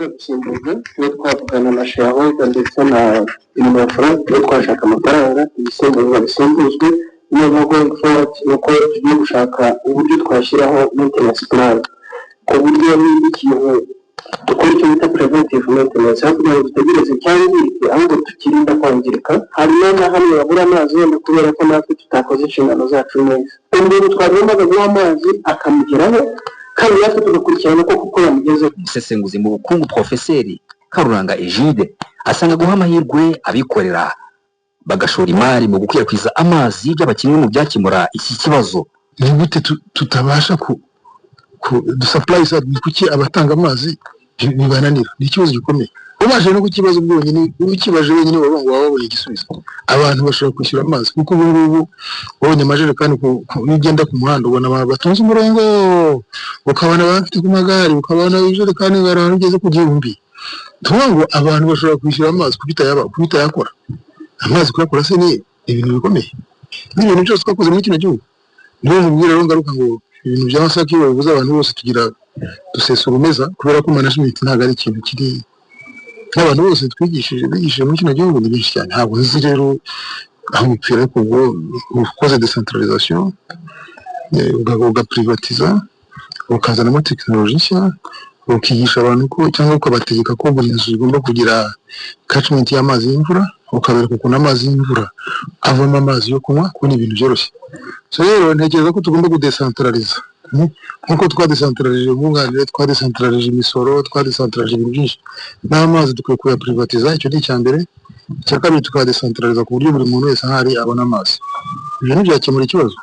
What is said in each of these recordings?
gusimbuza iyo twavugana na shareholder ndetse na innovation iyo twashaka amafaranga ibisimbuza bisimbuzwe niyo going forward nuko tugiye gushaka uburyo twashyiraho maintenance plan ku buryo n'ikintu dukora icyo bita preventive maintenance aho kugira ngo dutegereze cyangirike ahubwo tukirinda kwangirika hanyuma na hamwe babura amazi wenda kubera ko natwe tutakoze inshingano zacu neza umuntu twagombaga guha amazi akamugeraho kandi natwe tugakurikirana ko kuko yamugezeho. Umusesenguzi mu bukungu Profeseri Karuranga Egide asanga guha amahirwe abikorera bagashora imari mu gukwirakwiza amazi y'abakinnyi mu byakemura iki kibazo. Ni gute tutabasha ku supply side kuki abatanga amazi bibananira? Ni ikibazo gikomeye. Ubaje no kukibazo bwonyine ukibaje wenyine wabonye igisubizo. Abantu bashobora kwishyura amazi kuko ubu ubonye amajerekani ugenda ku muhanda ubona batonze umurongo ukabona bafite ku magare ukabona ijerekani barangeze ku gihumbi. Tuvuga abantu bashobora kwishyura amazi kubitayakora. Amazi kuyakora se ni ibintu bikomeye. Ni ibintu byose twakoze muri kino gihugu. Niyo mubwira rero ngaruka ngo ibintu by'amasaki bivuze abantu bose tugira dusesura umeza kubera ko management ntago ari ikintu kiri n'abantu bose bigishije muri kino gihugu ni byinshi cyane. Ntabwo nzi rero aho bipfira ko ukoze decentralisation ugaprivatiza ukazanamo tekinoloji nshya ukigisha abantu ko cyangwa ukabategeka ko buri nzu igomba kugira catchment y'amazi y'imvura ukabereka ukuntu amazi y'imvura avamo amazi yo kunywa kubona ibintu byoroshye. So rero ntekereza ko tugomba kudecentraliza nkuko twadecentralije ubunganire twadecentralije imisoro twadecentralije ibintu byinshi n'amazi dukwiye kuyaprivatiza. Icyo ni icyambere. Icya kabiri tukadecentraliza ku buryo buri muntu wese ahari abona amazi. Ibyo ni byakemura ikibazo.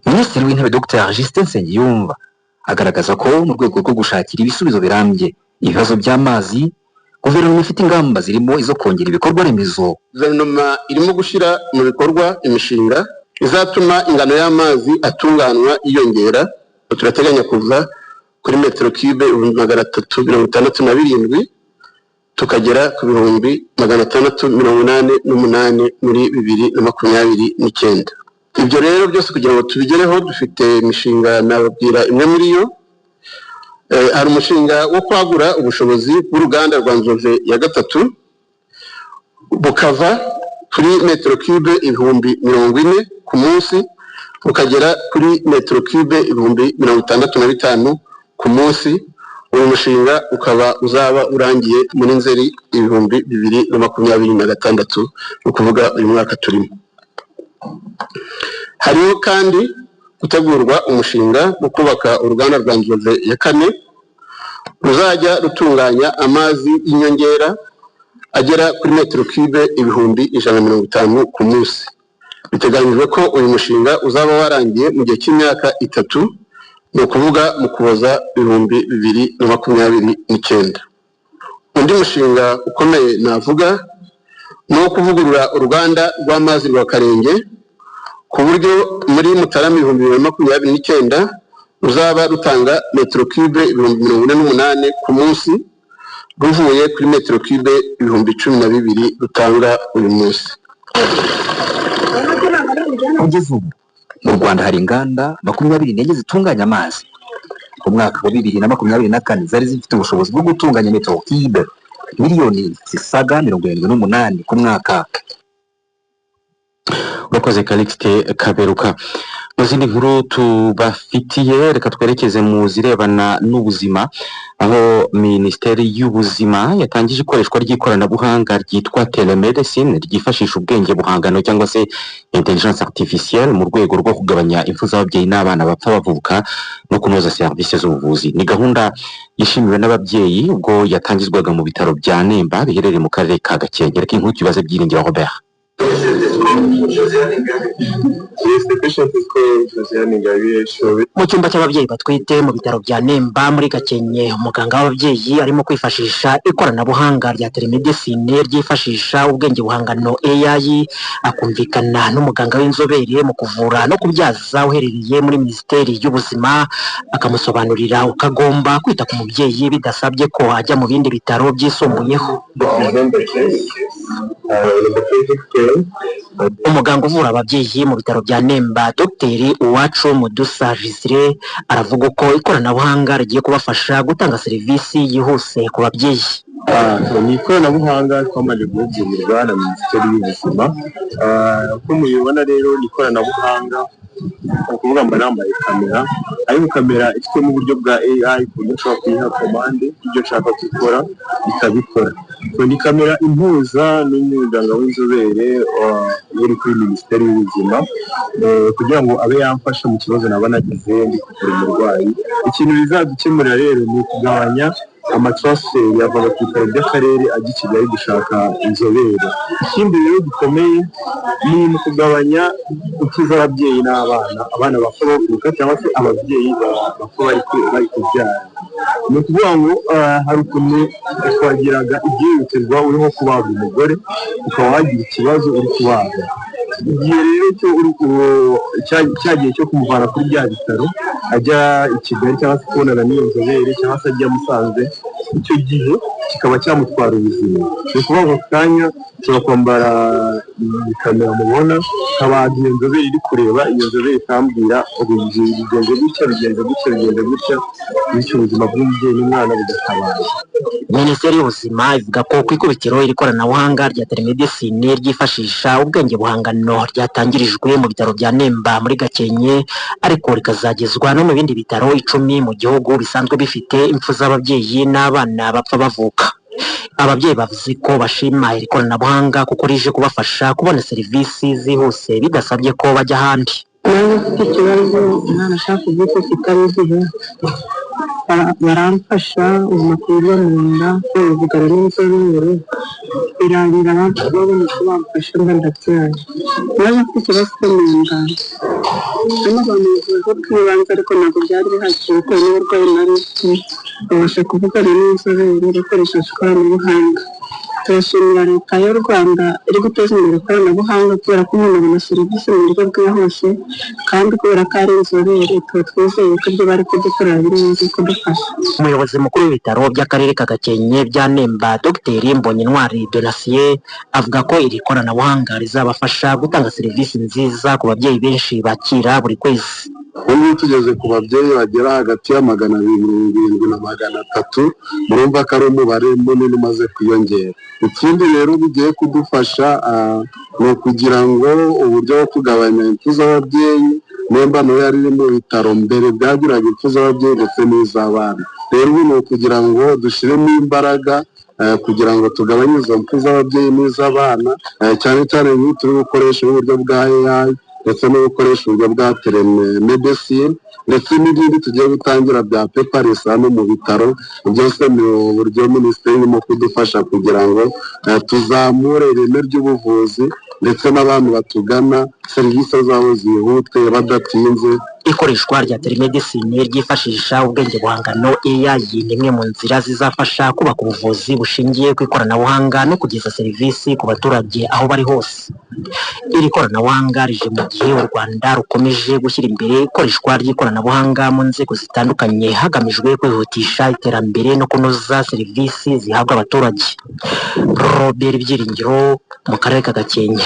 Minisitiri w'Intebe Dr Justin Nsengiyumva agaragaza ko mu rwego rwo gushakira ibisubizo birambye ibibazo by'amazi guverinoma ifite ingamba zirimo izo kongera ibikorwa remezo. Guverinoma irimo gushyira mu bikorwa imishinga izatuma ingano y'amazi atunganywa iyongera. Turateganya kuva kuri metero cube 367 tukagera ku 688 muri 2029. Ibyo rero byose kugira ngo tubigereho dufite imishinga nababwira imwe muri yo. Hari umushinga wo kwagura ubushobozi bw'uruganda rwa Nzove ya gatatu bukava kuri metero cube 40,000 ku munsi ukagera kuri metero cube 65,000 ku munsi. Uyu mushinga ukaba uzaba urangiye muri Nzeri 2026 no kuvuga uyu mwaka turimo. Hariho kandi gutegurwa umushinga wo kubaka uruganda rwa Nzove ya kane ruzajya rutunganya amazi y'inyongera agera kuri metero cube 150 ku munsi. Biteganyijwe ko uyu mushinga uzaba warangiye mu gihe cy'imyaka 3 no kuvuga mu kuboza 2029. Undi mushinga ukomeye navuga no kuvugurura uruganda rw'amazi rwa Karenge ku buryo muri Mutarama 2029 ruzaba rutanga metero cube 48,000 ku munsi ruvuye kuri metero cube 12,000 rutanga uyu munsi. Kugeza ubu mu Rwanda hari inganda 24 zitunganya amazi. Mu mwaka wa 2024 zari zifite ubushobozi bwo gutunganya metero cube miliyoni zisaga 78 ku mwaka. Urakoze Calixte Kaberuka. Mu zindi nkuru tubafitiye reka twerekeze mu zirebana n'ubuzima aho Minisiteri y'Ubuzima yatangije ikoreshwa ry'ikoranabuhanga ryitwa telemedicine ryifashisha ubwenge buhangano cyangwa se intelligence artificielle mu rwego rwo kugabanya impfu z'ababyeyi n'abana bapfa bavuka no kunoza serivisi z'ubuvuzi. Ni gahunda yishimiwe n'ababyeyi ubwo yatangizwaga mu bitaro bya Nemba biherereye mu karere ka Gakenke. Reka inkuru tubaze Byiringiro Robert. Mu cyumba cy'ababyeyi batwite mu bitaro bya Nemba muri Gakenke, umuganga w'ababyeyi arimo kwifashisha ikoranabuhanga rya telemedicine ryifashisha ubwenge buhangano AI akumvikana n'umuganga w'inzobere mu kuvura no kubyaza uherereye muri Minisiteri y'Ubuzima akamusobanurira uko agomba kwita ku mubyeyi bidasabye ko ajya mu bindi bitaro byisumbuyeho. in the basic scale. Umuganga uvura ababyeyi mu bitaro bya Nemba Dr Uwacu Mudusa Gisire aravuga ko ikoranabuhanga rigiye kubafasha gutanga serivisi yihuse ku babyeyi. Ni ikoranabuhanga twamaze guhugurirwa na Minisiteri y'Ubuzima. Uko mubibona rero ni ikoranabuhanga ukuvuga ngo nambaye kamera, ariko kamera ifite mu buryo bwa AI ku buryo ushobora kuyiha komande ibyo nshaka gukora ikabikora. Ni kamera impuza n'umuganga w'inzobere uri kuri Minisiteri y'Ubuzima kugira ngo abe yamfasha mu kibazo naba nagize ndi kuvura umurwayi. Ikintu bizadukemurira rero ni ukugabanya amatraseri yavaga ku bitaro by'akarere ajya i Kigali gushaka inzobere. Ikindi rero gikomeye ni mu kugabanya impfu z'ababyeyi n'abana, abana bapfa bavuka cyangwa se ababyeyi bapfa bari kubyara. Ni ukuvuga ngo hari ukuntu twagiraga ibyihutirwa uriho kubaga umugore ukaba wagira ikibazo uri kubaga. Igihe rero cya gihe cyo kumuvana kuri bya bitaro ajya i Kigali cyangwa se kubonana n'iyo nzobere cyangwa se ajya Musanze, icyo gihe kikaba cyamutwara ubuzima. Ni ukuvuga ngo kanya ushobora kwambara kamera mubona kabaga iyo nzobere iri kureba, iyo nzobere ikambwira bigenze gutya bityo ubuzima bw'umubyeyi n'umwana bugatabara. Minisiteri y'Ubuzima ivuga ko ku ikubitiro iri koranabuhanga rya telemedicine ryifashisha ubwenge buhangano ryatangirijwe mu bitaro bya Nemba muri Gakenke, ariko rikazagezwa no mu bindi bitaro 10 mu gihugu bisanzwe bifite impfu z'ababyeyi n'abana bapfa bavuka. Ababyeyi bavuze ko bashima iri koranabuhanga kuko rije kubafasha kubona serivisi zihuse bidasabye ko bajya ahandi. Ufite ikibazo umwana ashaka kubyuka kitari igihe baramfasha umakuru mu nda bavugana n'inzobere birangira babona ko bamfasha ndabyaye. Naje mfite ikibazo cyo mu nda hano bamuvuze bw'ibanze ariko ntabwo byari bihagije bitewe n'uburwayi nari mfite, babasha kuvugana n'inzobere bakoresheje ikoranabuhanga. Turashimira leta y'u Rwanda iri guteza imbere ikoranabuhanga kubera ko umuntu abona serivisi mu buryo bwihuse, kandi kubera ko ari inzobere tuba twizeye ko ibyo bari kudukorera biri buze kudufasha. Umuyobozi mukuru w'ibitaro by'akarere ka Gakenke bya Nemba Dr Mbonyintwari Donatien avuga ko iri koranabuhanga rizabafasha gutanga serivisi nziza ku babyeyi benshi bakira buri kwezi. Ubu tugeze ku babyeyi bagera hagati ya 270 na 300, murumva ko ari umubare munini umaze kwiyongera. Ikindi rero bigiye kudufasha ni ukugira ngo uburyo bwo kugabanya impfu z'ababyeyi. Nemba nayo yari iri mu bitaro mbere byagiraga impfu z'ababyeyi ndetse n'iz'abana. Rero ubu ni ukugira ngo dushyiremo imbaraga kugira ngo tugabanye izo mpfu z'ababyeyi n'iz'abana, cyane cyane nk'iyo turi gukoresha uburyo bwa AI ndetse no gukoresha uburyo bwa telemedicine ndetse n'ibindi tugiye gutangira bya paperless hano mu bitaro. Byose ni uburyo Minisiteri irimo kudufasha kugira ngo tuzamure ireme ry'ubuvuzi ndetse n'abantu batugana serivisi zabo zihute badatinze. Ikoreshwa rya telemedicine ryifashisha ubwenge buhangano AI ni imwe mu nzira zizafasha kubaka ubuvuzi bushingiye ku ikoranabuhanga no kugeza serivisi ku baturage aho bari hose. Iri koranabuhanga rije mu gihe u Rwanda rukomeje gushyira imbere ikoreshwa ry'ikoranabuhanga mu nzego zitandukanye hagamijwe kwihutisha iterambere no kunoza serivisi zihabwa abaturage. Robert Byiringiro mu karere ka Gakenke.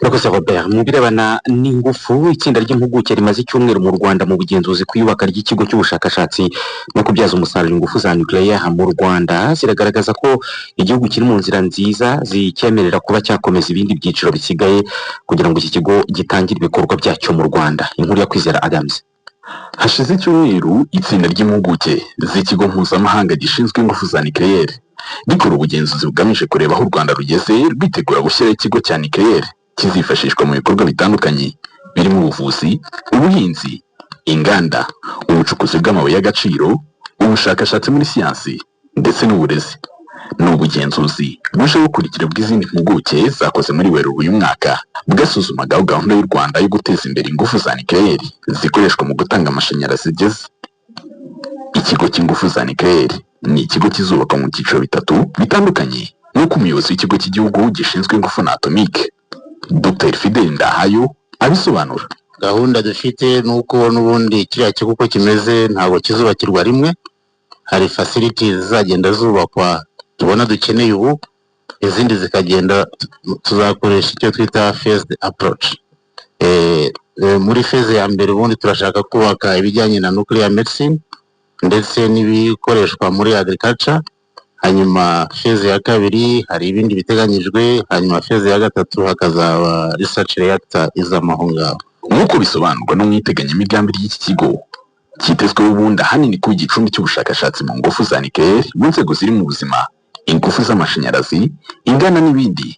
Professor Robert, mu birebana n'ingufu itsinda ry'impuguke rimaze icyumweru mu Rwanda mu bugenzuzi kwiyubaka ry'ikigo cy'ubushakashatsi no kubyaza umusaruro ingufu za nucleaire mu Rwanda ziragaragaza ko igihugu kiri mu nzira nziza zicyemerera kuba cyakomeza ibindi byiciro bisigaye kugira ngo iki kigo gitangire ibikorwa byacyo mu Rwanda. Inkuru ya Kwizera Adams. Hashize icyumweru itsinda ry'impuguke z'ikigo mpuzamahanga gishinzwe ingufu za nucleaire rikora ubugenzuzi bugamije kureba aho u Rwanda rugeze rwitegura gushyiraho ikigo cya nucleaire kizifashishwa mu bikorwa bitandukanye birimo ubuvuzi, ubuhinzi, inganda, ubucukuzi bw'amabuye y'agaciro, ubushakashatsi muri siyansi ndetse n'uburezi. Ni ubugenzuzi buje bukurikira bw'izindi mpuguke zakoze muri Werurwe uyu mwaka bwasuzumagaho gahunda y'u Rwanda yo guteza imbere ingufu za nucleaire zikoreshwa mu gutanga amashanyarazi zigeze. Ikigo cy'ingufu za nucleaire ni ikigo kizubakwa mu byiciro 3 bitandukanye nk'uko umuyobozi w'ikigo cy'igihugu gishinzwe ingufu na atomique Dr Fidel Ndahayo abisobanura. Gahunda dufite nuko n'ubundi kiriya kigo uko kimeze ntabwo kizubakirwa rimwe, hari facilities zagenda zubakwa tubona dukeneye ubu izindi zikagenda tuzakoresha icyo twita phased approach. Muri phase ya mbere ubundi turashaka kubaka ibijyanye na nuclear medicine ndetse n'ibikoreshwa muri agriculture, hanyuma phase ya kabiri hari ibindi biteganyijwe, hanyuma phase ya gatatu hakazaba research reactor izamaho ngaho. Nk'uko bisobanurwa n'umwiteganyamigambi ry'iki kigo cyitezweho ubundi ahanini kuba igicumbi cy'ubushakashatsi mu ngufu za nucleaire mu nzego ziri mu buzima, ingufu z'amashanyarazi, inganda n'ibindi,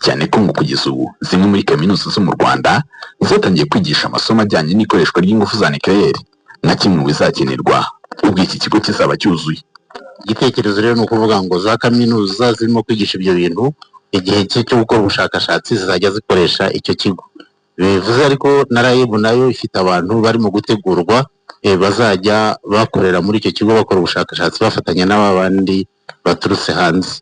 cyane ko ngo kugeza ubu zimwe muri kaminuza zo mu Rwanda zatangiye kwigisha amasomo ajyanye n'ikoreshwa ry'ingufu za nucleaire na kimwe mu bizakenerwa ubwo iki kigo kizaba cyuzuye. Igitekerezo rero ni ukuvuga ngo za kaminuza zirimo kwigisha ibyo bintu igihe cyo gukora ubushakashatsi zizajya zikoresha icyo kigo. Bivuze ariko na RAEB nayo ifite abantu barimo gutegurwa bazajya bakorera muri icyo kigo bakora ubushakashatsi bafatanya n'abandi baturutse hanze.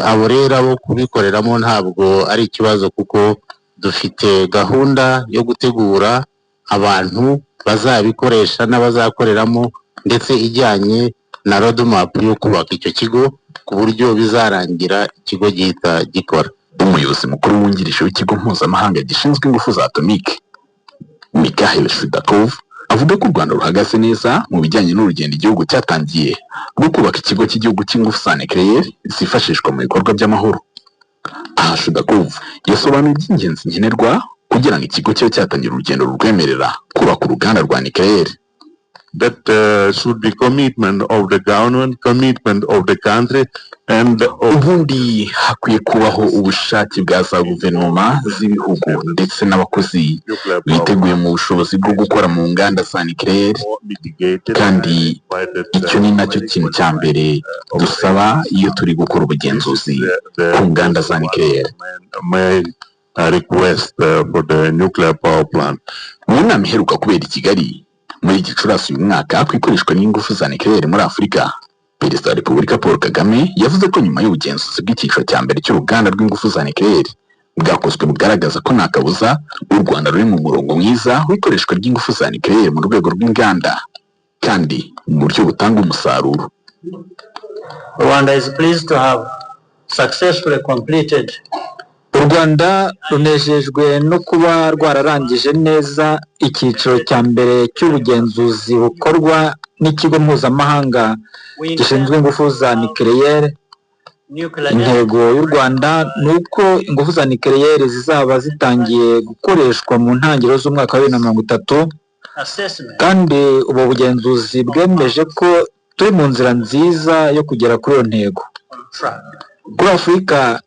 Abo rero abo kubikoreramo ntabwo ari ikibazo kuko dufite gahunda yo gutegura abantu bazabikoresha n'abazakoreramo ndetse ijyanye na roadmap yo kubaka icyo kigo ku buryo bizarangira ikigo gihita gikora. Umuyobozi mukuru wungirije w'ikigo mpuzamahanga gishinzwe ingufu za atomike Mikhail Shudakov avuga ko u Rwanda ruhagaze neza mu bijyanye n'urugendo igihugu cyatangiye rwo kubaka ikigo cy'igihugu cy'ingufu za nucleaire zifashishwa mu bikorwa by'amahoro. Aha Shudakov yasobanuye iby'ingenzi nkenerwa kugira ngo ikigo cyo cyatangira urugendo rurwemerera kubaka uruganda rwa nucleaire. That should be commitment of the government, commitment of the country, and ubundi hakwiye kubaho ubushake bwa za guverinoma z'ibihugu ndetse n'abakozi biteguye mu bushobozi bwo gukora mu nganda za nucleaire, kandi icyo ni nacyo kintu cya mbere dusaba iyo turi gukora ubugenzuzi ku nganda za nucleaire. Request for the nuclear power plant. Mu nama iheruka kubera i Kigali muri Gicurasi uyu mwaka ku ikoreshwa n'ingufu za nucleaire muri Afurika, Perezida wa Repubulika Paul Kagame yavuze ko nyuma y'ubugenzuzi bw'icyiciro cya mbere cy'uruganda rw'ingufu za nucleaire bwakozwe bugaragaza ko nta kabuza u Rwanda ruri mu murongo mwiza w'ikoreshwa ry'ingufu za nucleaire mu rwego rw'inganda kandi mu buryo butanga umusaruro. Rwanda is pleased to have successfully completed. U Rwanda runejejwe no kuba rwararangije neza icyiciro cya mbere cy'ubugenzuzi bukorwa n'ikigo mpuzamahanga gishinzwe ingufu za nucleaire. Intego y'u Rwanda ni uko ingufu za nucleaire zizaba zitangiye gukoreshwa mu ntangiriro z'umwaka wa 2030, kandi ubu bugenzuzi bwemeje ko turi mu nzira nziza yo kugera kuri iyo ntego. Kuri Afurika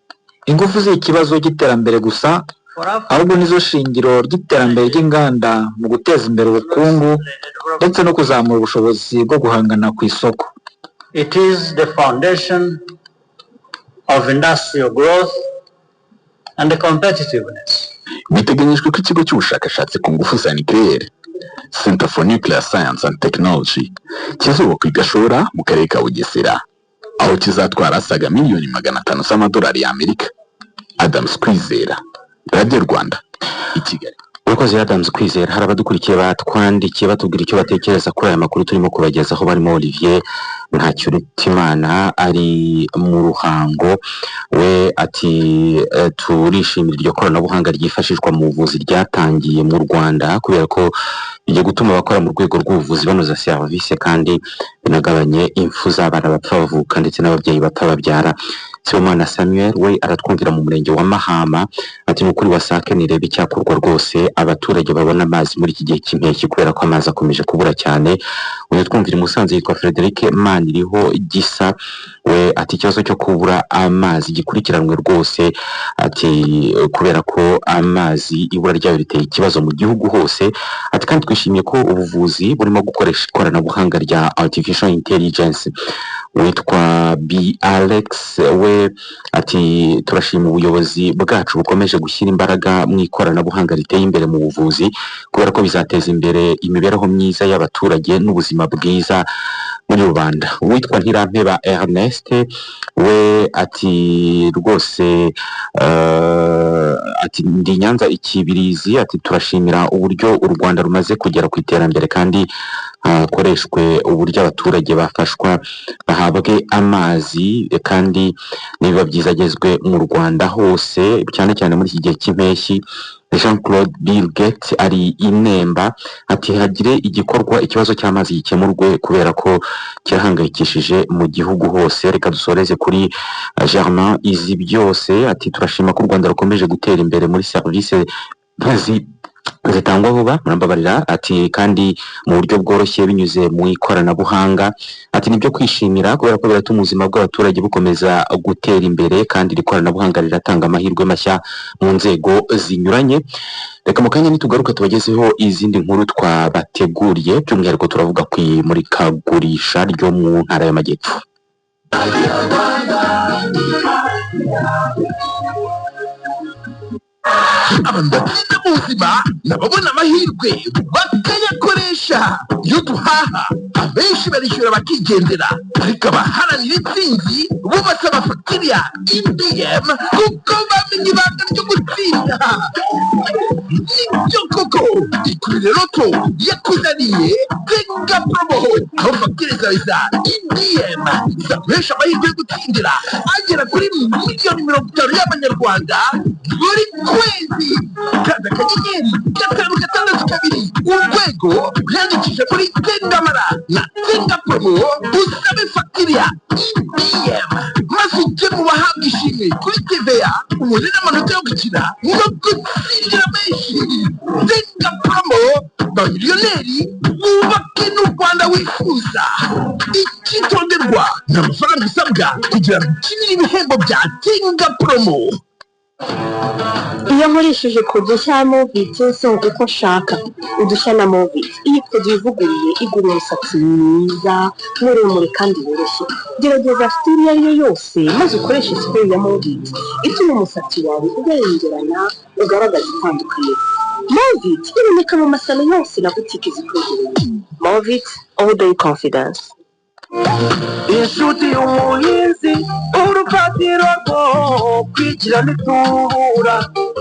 ingufu z'ikibazo cy'iterambere gusa, ahubwo nizo shingiro ry'iterambere ry'inganda mu guteza imbere ubukungu ndetse no kuzamura ubushobozi bwo guhangana ku isoko. It is the foundation of industrial growth and competitiveness. Biteganyijwe ko ikigo cy'ubushakashatsi ku ngufu za nucleaire Center for Nuclear Science and Technology kizubakwa i Gashora mu karere ka Bugesera, aho kizatwara asaga miliyoni 500 z'amadolari y'Amerika. Adams Kwizera, Radio Rwanda, i Kigali. Urakoze Adams Kwizera. Hari abadukurikiye batwandikiye batubwira icyo batekereza kuri aya makuru turimo kubagezaho, barimo Olivier Ntacyurutimana ari mu Ruhango. We ati turishimira iryo koranabuhanga ryifashishwa mu buvuzi ryatangiye mu Rwanda kubera ko bijye gutuma abakora mu rwego rw'ubuvuzi banoza serivisi kandi binagabanye impfu z'abana bapfa bavuka ndetse n'ababyeyi bapfa babyara. Sibomana Samuel we aratwumvira mu murenge wa Mahama, ati n'ukuri wasake nirebe icyakorwa rwose abaturage babona amazi muri iki gihe cy'impeshyi kubera ko amazi akomeje kubura cyane. Uyu twumvira Musanze yitwa Frederic Maniriho Gisa, we ati ikibazo cyo kubura amazi gikurikiranwe rwose, ati kubera ko amazi ibura ryayo riteye ikibazo mu gihugu hose. Ati kandi twishimiye ko ubuvuzi burimo gukoresha ikoranabuhanga rya artificial intelligence. Witwa B Alex we ati turashima ubuyobozi bwacu bukomeje gushyira imbaraga mu ikoranabuhanga riteye imbere mu buvuzi kubera ko bizateza imbere imibereho myiza y'abaturage n'ubuzima bwiza muri rubanda. Witwa Ntirampeba Ernest we ati rwose ati ndi Nyanza Ikibirizi, ati turashimira uburyo u Rwanda rumaze kugera ku iterambere kandi hakoreshwe uburyo abaturage bafashwa bahabwe amazi kandi nibiba byiza agezwe mu Rwanda hose cyane cyane muri iki gihe cy'impeshyi. Jean-Claude Bill Gates ari inemba ati hagire igikorwa ikibazo cy'amazi gikemurwe kubera ko kirahangayikishije mu gihugu hose. Reka dusoreze kuri Germain izi byose ati turashima ko u Rwanda rukomeje gutera imbere muri service zitangwa vuba murambabarira ati kandi mu buryo bworoshye binyuze mu ikoranabuhanga ati nibyo kwishimira kubera ko biratuma ubuzima bw'abaturage bukomeza gutera imbere kandi ikoranabuhanga riratanga amahirwe mashya mu nzego zinyuranye. Reka mu kanya nitugaruka tubagezeho izindi nkuru twabateguriye by'umwihariko turavuga ku imurikagurisha ryo mu ntara y'Amajyepfo. Abantu bafite ubuzima nababona amahirwe bakayakoresha. Iyo duhaha abenshi barishyura bakigendera, ariko abaharanira intsinzi bo basaba fagitire ya EBM kuko bamenye ibanga ryo gutsinda. Nibyo koko ikurire loto yakuzaniye Tenga Promo, aho fagitire zawe za EBM zaguhesha amahirwe yo gutsindira agera kuri miliyoni 50 y'amanyarwanda buri kwezi. Kanda akanyenyeri 562 urwego kwiyandikisha kuri Tengamara na Tenga Promo usabe fagitire ya EBM maze ujye mu bahabwa ishimwe kuri TVA ubone n'amanota yo gukina no gutsindira menshi. Tenga Promo bamiliyoneri bubake n'u Rwanda wifuza. Icyitonderwa n'amafaranga usabwa kugira ngo ukinire ibihembo bya Tenga Promo. Iyo nkoresheje produit ya Movit songa uko nshaka udushya na Movit. Iyi produit ivuguruye igura umusatsi mwiza muremure kandi woroshye. Gerageza fitiri iyo ariyo yose maze ukoreshe spray ya Movit ituma umusatsi wawe ubengerana ugaragaza itandukanye. Movit iboneka mu masalo yose na butike zikwegereye. Movit all day confidence. Inshuti y'umuhinzi urufatiro rwo kwigira n'itubura.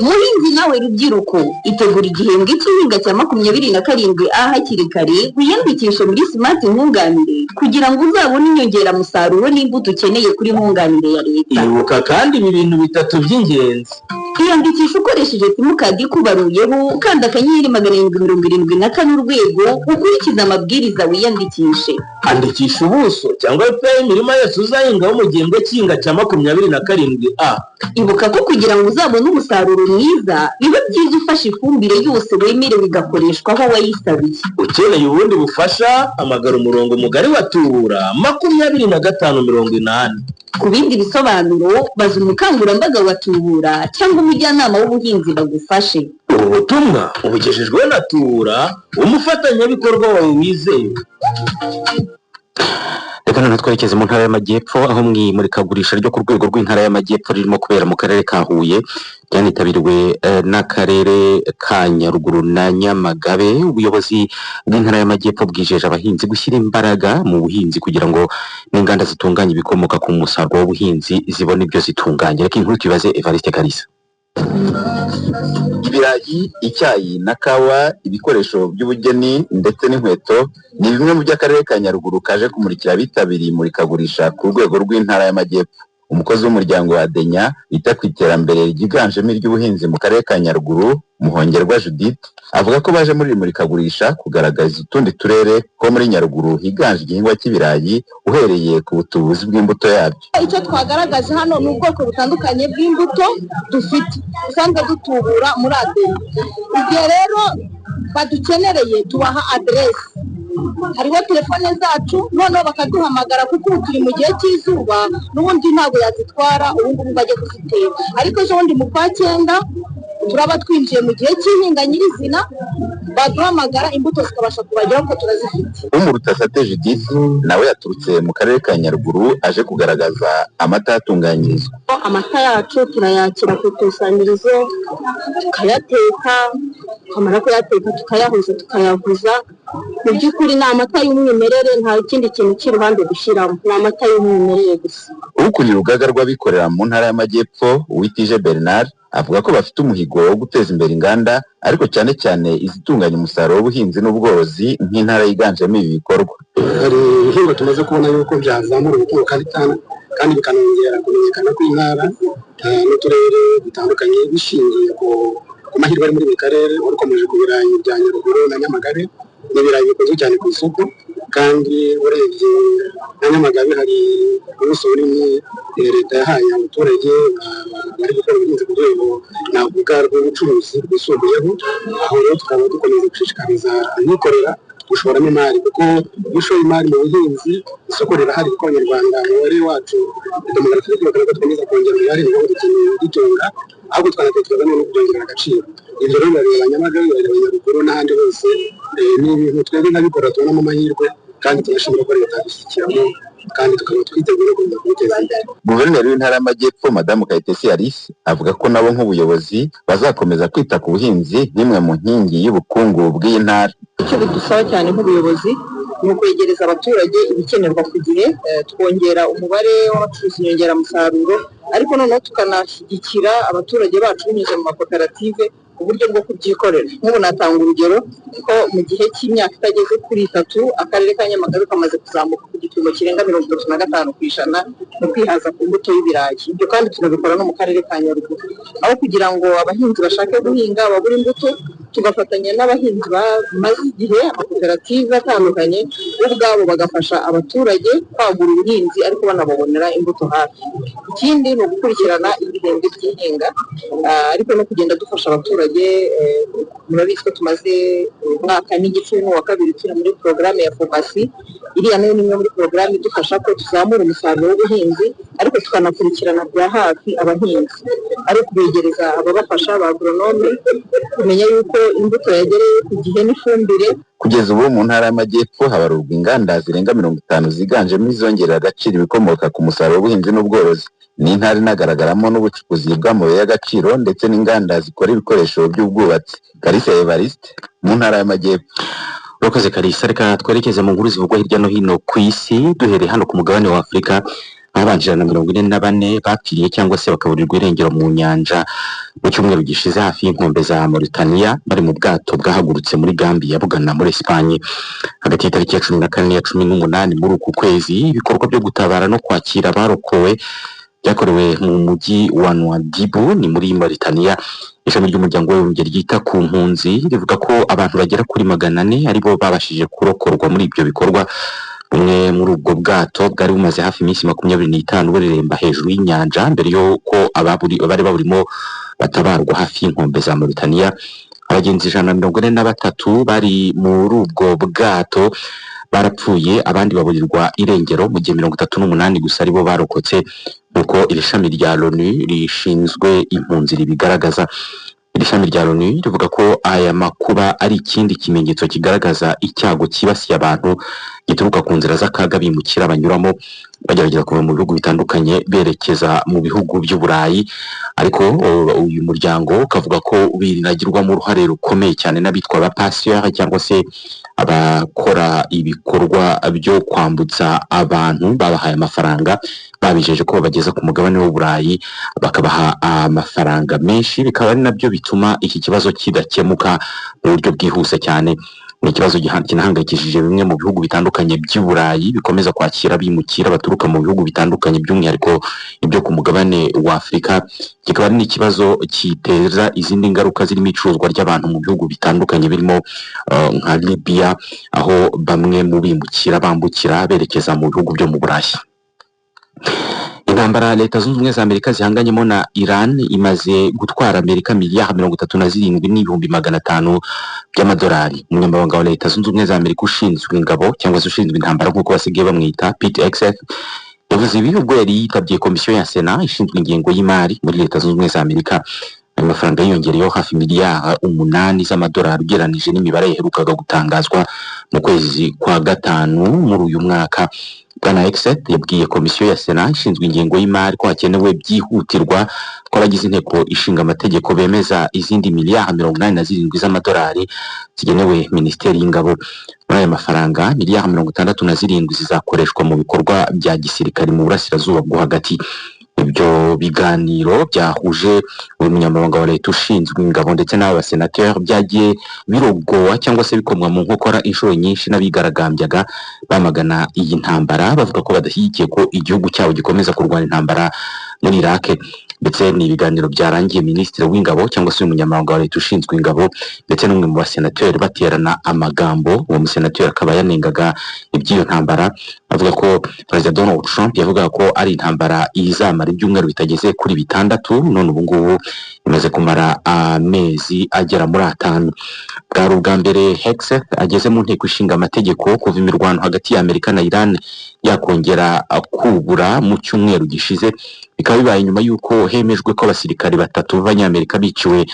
Muhinzi nawe rubyiruko itegura igihembwe cy'ihinga cya 27 hakiri kare wiyandikishe muri Smart Nkunganire kugira ngo uzabone inyongeramusaruro n'imbuto ukeneye kuri nkunganire ya leta. Ibuka kandi ibi bintu bitatu by'ingenzi. Iyandikisha ukoresheje simukadi kubaruyeho ukanda akanyenyeri 774 urwego ukurikiza amabwiriza wiyandikishe. Andikisha ubuso cyangwa pe imirima yose uzahingaho mu gihembwe cy'ihinga cya 27A. Ibuka ko kugira ngo uzabone umusaruro mwiza biba byiza ufashe ifumbire yose wemerewe igakoreshwa aho wayisabiye. Ukeneye ubundi bufasha amagara umurongo mugari wa Tubura 2580. Ku bindi bisobanuro baza umukangurambaga wa Tubura cyangwa umujyanama w'ubuhinzi bagufashe. Ubutumwa ubugejejwe na Tubura umufatanyabikorwa wawe wizewe. Reka none twerekeze mu ntara y'Amajyepfo aho mwimurikagurisha ryo ku rwego rw'intara y'Amajyepfo ririmo kubera mu karere ka Huye byanitabiriwe n'akarere ka Nyaruguru na Nyamagabe. Ubuyobozi bw'intara y'Amajyepfo bwijeje abahinzi gushyira imbaraga mu buhinzi kugira ngo n'inganda zitunganya ibikomoka ku musaruro w'ubuhinzi zibone ibyo zitunganya. Reka inkuru tubaze Evariste Kalisa. Ibirayi, icyayi na kawa, ibikoresho by'ubugeni ndetse n'inkweto ni bimwe mu by'akarere ka Nyaruguru kaje kumurikira abitabiriye imurikagurisha ku rwego rw'intara y'Amajyepfo. Umukozi w'umuryango wa Denya wita ku iterambere ryiganjemo iry'ubuhinzi mu karere ka Nyaruguru, Muhongerwa Judith, avuga ko baje muri imurikagurisha kugaragaza utundi turere ko muri Nyaruguru higanje igihingwa cy'ibirayi uhereye ku butubuzi bw'imbuto yabyo. Icyo twagaragaje hano ni ubwoko butandukanye bw'imbuto dufite usanzwe dutubura muri Adenya. Igihe rero badukenereye tubaha aderesi, hariho telefone zacu noneho bakaduhamagara kuko ubu turi mu gihe cy'izuba n'ubundi ntabwo yazitwara ubu ngubu bajya kuzitera, ariko ejo bundi mu kwa 9 turaba twinjiye mu gihe cy'ihinga nyirizina baduhamagara imbuto zikabasha kubageraho ko turazifite. Umurutasate Judith nawe yaturutse mu karere ka Nyaruguru aje kugaragaza amata yatunganyirizwa. Amata yacu turayakira ku ikusanyirizo tukayateka twamara kuyateka tukayahuza tukayavuza. Mu by'ukuri ni amata y'umwimerere, nta kindi kintu cy'iruhande dushyiramo, ni amata y'umwimerere gusa. Ukuriye urugaga rw'abikorera mu ntara y'Amajyepfo Uwitije Bernard avuga ko bafite umuhigo wo guteza imbere inganda ariko cyane cyane izitunganya umusaruro w'ubuhinzi n'ubworozi nk'intara yiganjemo ibi bikorwa. Hari ibihingwa tumaze kubona yuko byazamura ubukungu kandi bikanongera kumenyekana kw'intara n'uturere dutandukanye bishingiye ku mahirwe ari muri buri karere. Urukomeje ku birayi bya Nyaruguru na Nyamagabe n'ibirayi bikunzwe cyane ku isoko, kandi urebye na Nyamagabe hari ubuso bunini leta yahaye abaturage bari gukora ubuhinzi ku rwego navuga rw'ubucuruzi bwisumbuyeho. Aho rero tukaba dukomeza gushishikariza abikorera gushoramo imari, kuko iyo ushoye imari mu buhinzi isoko rirahari, kuko abanyarwanda umubare wacu demografi bigaragara ko twemeza kongera umubare niwo dukeneye dutunga, ahubwo twanatekereza no kubyongerera agaciro. Ibyo rero birareba Nyamagabe, birareba Nyaruguru n'ahandi hose. Ni ibintu twebwe nk'abikorera tubonamo amahirwe kandi tunashimira ko leta yadushyigikiramo, kandi tukaba twiteguye gukomeza kubiteza imbere. Guverineri w'intara y'Amajyepfo Madamu Kayitesi Alice avuga ko nabo nk'ubuyobozi bazakomeza kwita ku buhinzi nk'imwe mu nkingi y'ubukungu bw'iyi ntara. Icyo bidusaba cyane nk'ubuyobozi ni ukwegereza abaturage ibikenerwa ku gihe, twongera umubare w'abacuruzi inyongeramusaruro, ariko noneho tukanashyigikira abaturage bacu binyuze mu makoperative uburyo bwo kubyikorera. Nk'ubu natanga urugero ko mu gihe cy'imyaka itageze kuri 3 akarere ka Nyamagabe kamaze kuzamuka ku gipimo kirenga 35% mu kwihaza ku mbuto y'ibirayi. Ibyo kandi tunabikora no mu karere ka Nyaruguru, aho kugira ngo abahinzi bashake guhinga babura imbuto, tugafatanya n'abahinzi bamaze igihe amakoperative atandukanye ubwabo bagafasha abaturage kwagura ubuhinzi ariko banababonera imbuto hafi. Ikindi ni ugukurikirana ibihembwe by'ihinga, ariko no kugenda dufasha abaturage. Murabizi ko tumaze umwaka n'igice wa kabiri turi muri porogaramu ya Focasi. Iriya nayo ni imwe muri porogaramu idufasha ko tuzamura umusaruro w'ubuhinzi ariko tukanakurikirana bya hafi abahinzi, ari kubegereza ababafasha ba agronome, kumenya yuko imbuto yagereye ku gihe n'ifumbire. Kugeza ubu mu ntara y'Amajyepfo habarurwa inganda zirenga 50 ziganjemo izongerera agaciro ibikomoka ku musaruro w'ubuhinzi n'ubworozi. Ni intara inagaragaramo n'ubucukuzi bw'amabuye y'agaciro ndetse n'inganda zikora ibikoresho by'ubwubatsi. Kalisa Evariste mu ntara y'Amajyepfo. Urakoze Kalisa, reka twerekeze mu nkuru zivugwa hirya no hino ku isi, duhereye hano ku mugabane wa Afurika. Abanje 44 bapfiriye cyangwa se bakaburirwa irengero mu nyanja mu cyumweru gishize hafi y'inkombe za Mauritania bari mu bwato bwahagurutse muri Gambia bugana muri Espagne. Hagati y'itariki ya 14 n'iya 18 muri uku kwezi, ibikorwa byo gutabara no kwakira abarokowe byakorewe mu mujyi wa Nouadhibou ni muri Mauritania. Ishami ry'umuryango w'abibumbye ryita ku mpunzi rivuga ko abantu bagera kuri 400 aribo babashije kurokorwa muri ibyo bikorwa. Bumwe muri ubwo bwato bwari bumaze hafi iminsi 25 bureremba hejuru y'inyanja mbere yuko bari baburimo batabarwa hafi y'inkombe za Mauritania. Abagenzi 143 bari muri ubwo bwato barapfuye, abandi baburirwa irengero mu gihe 38 gusa aribo barokotse, nuko iri shami rya LONU rishinzwe impunzi ribigaragaza. Iri shami rya LONU rivuga ko aya makuba ari ikindi kimenyetso kigaragaza icyago kibasiye abantu gituruka ku nzira z'akaga bimukira banyuramo bagerageza kuva mu bihugu bitandukanye berekeza mu bihugu by'Uburayi. Ariko uyu muryango ukavuga ko binagirwamo uruhare rukomeye cyane n'abitwa ba passeurs cyangwa se abakora ibikorwa byo kwambutsa abantu, babahaye amafaranga, babijeje ko bageza ku mugabane w'Uburayi bakabaha amafaranga menshi, bikaba ari nabyo bituma iki kibazo kidakemuka mu buryo bwihuse cyane. Ni ikibazo kinahangayikishije bimwe mu bihugu bitandukanye by'Uburayi bikomeza kwakira bimukira baturuka mu bihugu bitandukanye, by'umwihariko ibyo ku mugabane wa Afurika. Kikaba ari ikibazo kiteza izindi ngaruka zirimo icuruzwa ry'abantu mu bihugu bitandukanye birimo nka Libya, aho bamwe mu bimukira bambukira berekeza mu bihugu byo mu Burayi. Intambara Leta Zunze Ubumwe za Amerika zihanganyemo na Iran imaze gutwara Amerika miliyari 37,500 by'amadolari. Umunyamabanga wa Leta Zunze Ubumwe za Amerika ushinzwe ingabo cyangwa se ushinzwe intambara nk'uko basigaye bamwita, Pete Hegseth, yavuze ibi ubwo yari yitabye komisiyo ya Sena ishinzwe ingengo y'imari muri Leta Zunze Ubumwe za Amerika. Ayo mafaranga yiyongereyeho hafi miliyari 8 z'amadolari ugereranije n'imibare yaherukaga gutangazwa mu kwezi kwa gatanu muri uyu mwaka. Bwana Hegseth yabwiye komisiyo ya Sena ishinzwe ingengo y'imari ko hakenewe byihutirwa ko abagize inteko ishinga amategeko bemeza izindi miliyari 87 z'amadolari zigenewe minisiteri y'ingabo. Muri aya mafaranga miliyari 67 zizakoreshwa mu bikorwa bya gisirikare mu burasirazuba bwo hagati. Ibyo biganiro byahuje umunyamabanga wa leta ushinzwe ingabo ndetse n'abasenateri byagiye birogowa cyangwa se bikomwa mu nkokora inshuro nyinshi n'abigaragambyaga bamagana iyi ntambara, bavuga ko badashyigikiye ko igihugu cyabo gikomeza kurwana intambara muri Iraq. Ndetse ni ibiganiro byarangiye minisitiri w'ingabo cyangwa se umunyamabanga wa leta ushinzwe ingabo ndetse n'umwe mu basenateri baterana amagambo. Uwo musenateri akaba yanengaga iby'iyo ntambara, avuga ko Perezida Donald Trump yavuga ko ari intambara izamara ibyumweru bitageze kuri 6, none ubu ngubu imaze kumara amezi agera muri 5. Bwari ubwa mbere Hegseth ageze mu nteko ishinga amategeko kuva imirwano hagati ya Amerika na Iran yakongera kubura mu cyumweru gishize. Bikaba bibaye nyuma y'uko hemejwe ko abasirikari 3 b'Abanyamerika biciwe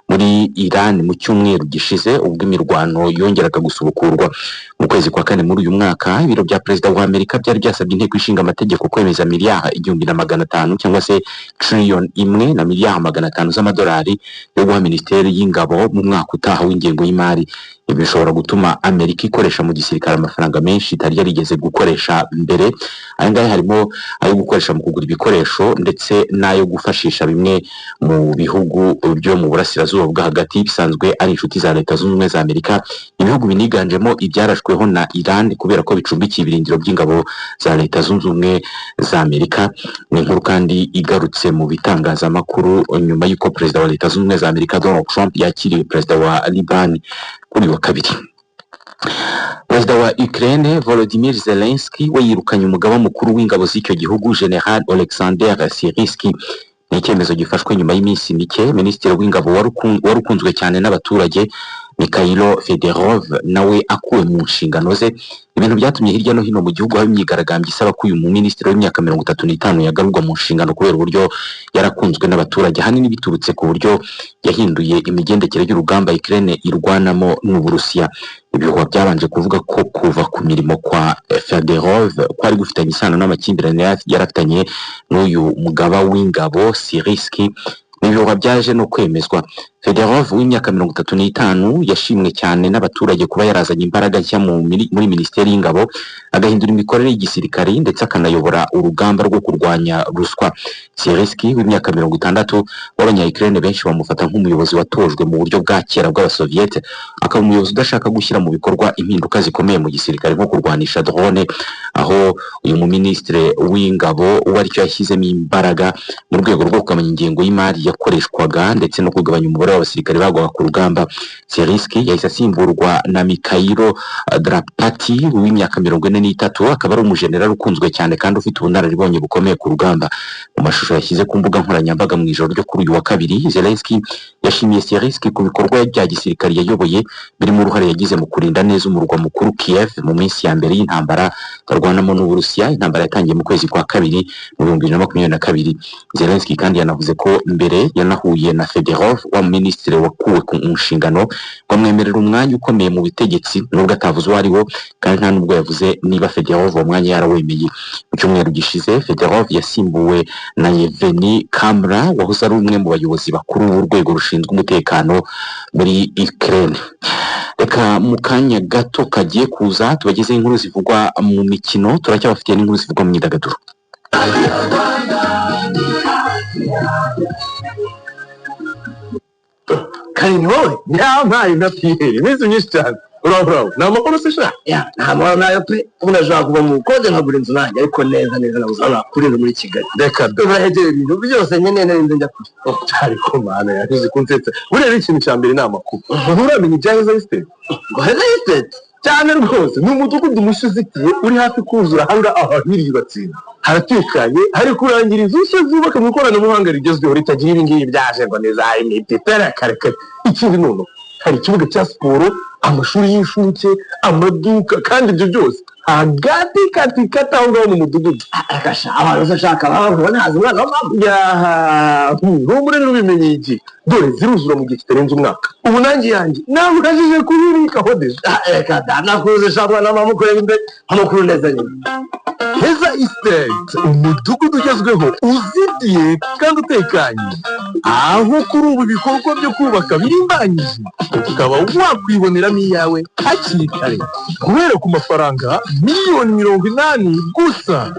muri Iran mu cyumweru gishize ubwo imirwano yongeraga gusubukurwa. Mu kwezi kwa kane muri uyu mwaka ibiro bya Perezida wa Amerika byari byasabye inteko ishinga amategeko kwemeza miliyari 1,500 cyangwa se trillion 1 na miliyari 500 z'amadolari yo guha minisiteri y'ingabo mu mwaka utaha w'ingengo y'imari. Ibi bishobora gutuma Amerika ikoresha mu gisirikare amafaranga menshi itari yarigeze gukoresha mbere. Aya ngaya harimo ayo gukoresha mu kugura ibikoresho ndetse n'ayo gufashisha bimwe mu bihugu byo mu burasirazuba bwo hagati bisanzwe ari inshuti za Leta Zunze Ubumwe za Amerika. Ibihugu biniganjemo ibyarashweho na Iran kubera ko bicumbikiye ibirindiro by'ingabo za Leta Zunze Ubumwe za Amerika. Ni inkuru kandi igarutse mu bitangazamakuru nyuma y'uko Perezida wa Leta Zunze Ubumwe za Amerika Donald Trump yakiriye Perezida wa Liban kuri wa kabiri. Perezida wa Ukraine Volodymyr Zelensky we yirukanye umugaba mukuru w'ingabo z'icyo gihugu General Oleksandr Syrskyi. Ni icyemezo gifashwe nyuma y'iminsi mike minisitiri w'ingabo warukunzwe cyane n'abaturage Mikhailo Fedorov nawe akuwe mu nshingano ze. Ibintu byatumye hirya no hino mu gihugu haba imyigaragambyo isaba ko uyu minisitiri w'imyaka 35 yagarurwa mu nshingano kubera uburyo yarakunzwe n'abaturage, hanini biturutse ku buryo yahinduye imigendekere y'urugamba Ukraine irwanamo n'Uburusiya. Ibihuha byabanje kuvuga ko kuva ku mirimo kwa Fedorov kwari gufitanye isano n'amakimbirane yarafitanye n'uyu mugaba w'ingabo Syrskyi. Ibihuha byaje no kwemezwa. Fedorov w'imyaka 35 yashimwe cyane n'abaturage kuba yarazanye imbaraga nshya muri minisiteri y'ingabo, agahindura imikorere y'igisirikari ndetse akanayobora urugamba rwo kurwanya ruswa. Syrskyi w'imyaka 60 w'Abanya-Ukraine benshi bamufata nk'umuyobozi watojwe mu buryo bwa kera bw'Abasoviete, akaba umuyobozi udashaka gushyira mu bikorwa impinduka zikomeye mu gisirikare nko kurwanisha drone, aho uyu muministre w'ingabo wari cyo yashyizemo imbaraga mu rwego rwo kumenya ingengo y'imari yakoreshwaga ndetse no kugabanya umubare w'abasirikare bagwaga ku rugamba. Syrskyi yahise asimburwa na Mikhailo Drapati w'imyaka 43, akaba ari umujenerali ukunzwe cyane kandi ufite ubunararibonye bukomeye ku rugamba. Mu mashusho yashyize ku mbuga nkoranyambaga mu ijoro ryo kuri uyu wa kabiri, Zelensky yashimiye Syrskyi ku bikorwa bya gisirikare yayoboye birimo uruhare yagize mu kurinda neza umurwa mukuru Kiev mu minsi ya mbere y'intambara barwanamo n'Uburusiya. Intambara yatangiye mu kwezi kwa kabiri mu 2022. Zelensky kandi yanavuze ko mbere yanahuye na Fedorov wa minisitiri wakuwe ku nshingano bamwemerera umwanya ukomeye mu butegetsi nubwo atavuze uwo ari wo kandi nta nubwo yavuze niba Fedorov uwo mwanya yarawemeye. Mu cyumweru gishize Fedorov yasimbuwe na Yevgeny Kamra wahoze ari umwe mu bayobozi bakuru b'urwego rushinzwe umutekano muri Ukraine. Reka mu kanya gato kagiye kuza tubagezeho inkuru zivugwa mu mikino, turacyabafitiye n'inkuru zivugwa mu myidagaduro. Kari wowe nyampaye na Pierre iminsi myinshi cyane uraho ni amakuru se sha nta mahoro nayo pe ubu nashaka kuva mu kode nkagura inzu nanjye ariko neza nabuze aho nakurira muri Kigali reka urahegera ibintu byose nyine narinze njya kure ariko mana yaje kunsetsa buriya ikintu cya mbere ni amakuru nturamenya ibyahize estate ngo heza estate cyane rwose ni umudugudu mushizitiye uri hafi kuzura hanga ahahiriye batsinda haratekanye hari kurangira inzu nshya zubaka mu ikoranabuhanga rigezweho ritagira ibi ngibi byaje ngo ni za imipitera karekare. Ikindi noneho hari ikibuga cya siporo, amashuri y'incuke, amaduka kandi ibyo byose agati katikati aho ngaho mu mudugudu agasha abantu bashaka babona haza umwana w'amama yaha muri rubimenye iki dore ziruzura mu gihe kitarenze umwaka ubu nanjye yanjye namukajije kubirika hodeje reka danakuze shabwa n'amamukorera imbere amakuru neza nyine Heza Estate umudugudu ugezweho uzitiye kandi utekanye aho kuri ubu ibikorwa byo kubaka birimbanyije ukaba wakwiboneramo iyawe hakiri kare guhera ku mafaranga miliyoni 80 gusa.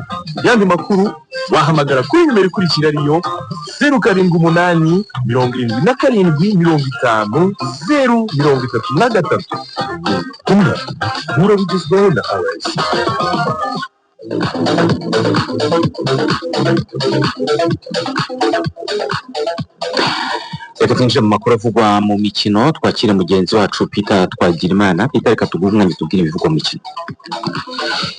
Yandi makuru wahamagara kuri nimero ikurikira ariyo 0788 77 50 033. Kumva mura bigezweho na RS. Reka twinjire mu makuru avugwa mu mikino twakire mugenzi wacu Peter Twagirimana. Peter, reka tuguhe umwanya tubwire ibivugwa mu mikino.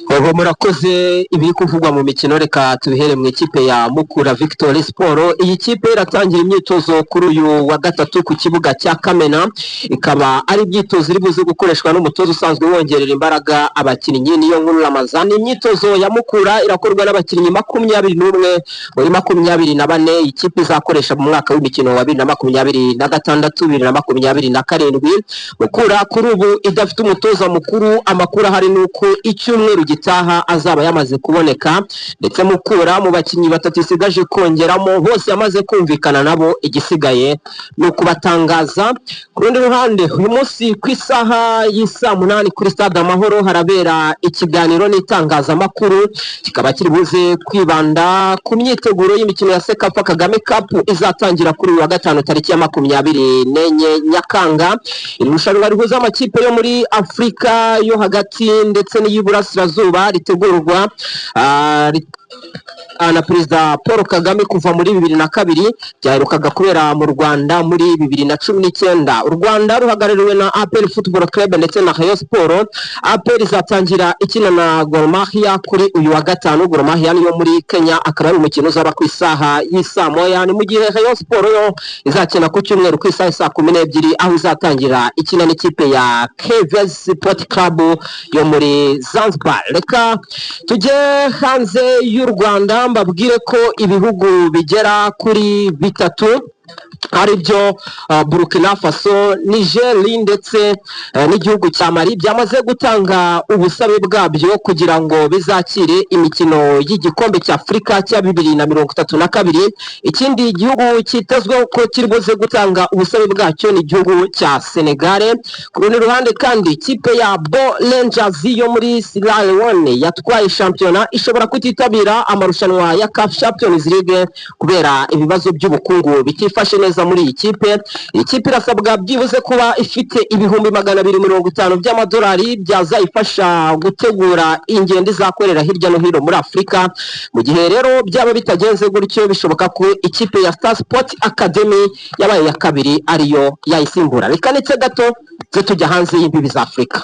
Yego murakoze, ibiri kuvugwa mu mikino reka tubihere mu ikipe ya Mukura Victory Sport. Iyi kipe iratangira imyitozo kuri uyu wa gatatu ku kibuga cya Kamena, ikaba ari imyitozo iri buze gukoreshwa n'umutoza usanzwe wongerera imbaraga abakinnyi. Niyo nkuru Ramazani. Imyitozo ya Mukura irakorwa n'abakinnyi 21 muri 24 ikipe izakoresha mu mwaka w'imikino wa 2026 2027. Mukura kuri ubu idafite umutoza mukuru, amakuru hari nuko icyumweru gitaha azaba yamaze kuboneka, ndetse Mukura mu bakinnyi batatu isigaje kongeramo bose yamaze kumvikana nabo, igisigaye no kubatangaza. Ku rundi ruhande uyu munsi ku isaha y'isa 8 kuri Stade Amahoro harabera ikiganiro n'itangazamakuru, kikaba kiri buze kwibanda ku myiteguro y'imikino ya Sekafa Kagame Cup izatangira kuri wa gatanu tariki ya 24 Nyakanga. Irushanwa rihuza amakipe yo muri Afrika yo hagati ndetse n'iy'Iburasirazuba ritegurwa na Perezida Paul Kagame kuva muri 2002, byaherukaga kubera mu Rwanda muri 2019. U Rwanda ruhagarariwe na APR Football Club ndetse na Rayon Sport. APR izatangira ikina na Gor Mahia kuri uyu wa gatanu. Gor Mahia yo muri Kenya, akaba ari umukino uzaba ku isaha y'isa moya, ni mu gihe Rayon Sport yo izakina ku cyumweru ku isaha y'isa 12 aho izatangira ikina n'ikipe ya KVS Sport Club yo muri Zanzibar. Reka tujye hanze y'u Rwanda mbabwire ko ibihugu bigera kuri 3 aribyo Burkina Faso, Niger ndetse n'igihugu cya Mali byamaze gutanga ubusabe bwabyo kugira ngo bizakire imikino y'igikombe cya Afrika cya 2032. Ikindi gihugu kitezweho ko kiribuze gutanga ubusabe bwacyo ni igihugu cya Senegal. Ku rundi ruhande kandi ikipe ya Bo Rangers yo muri Sierra Leone yatwaye shampiyona ishobora kutitabira amarushanwa ya CAF Champions League kubera ibibazo by'ubukungu bitifashe neza muri iyi kipe. Ikipe irasabwa byibuze kuba ifite ibihumbi 250 by'amadolari byazayifasha gutegura ingendo izakorera hirya no hino muri Afrika. Mu gihe rero byaba bitagenze gutyo, bishoboka ko ikipe ya Star Sport Academy yabaye ya kabiri ariyo yayisimbura. Reka ndetse gato ze tujya hanze y'imbibi za Afrika.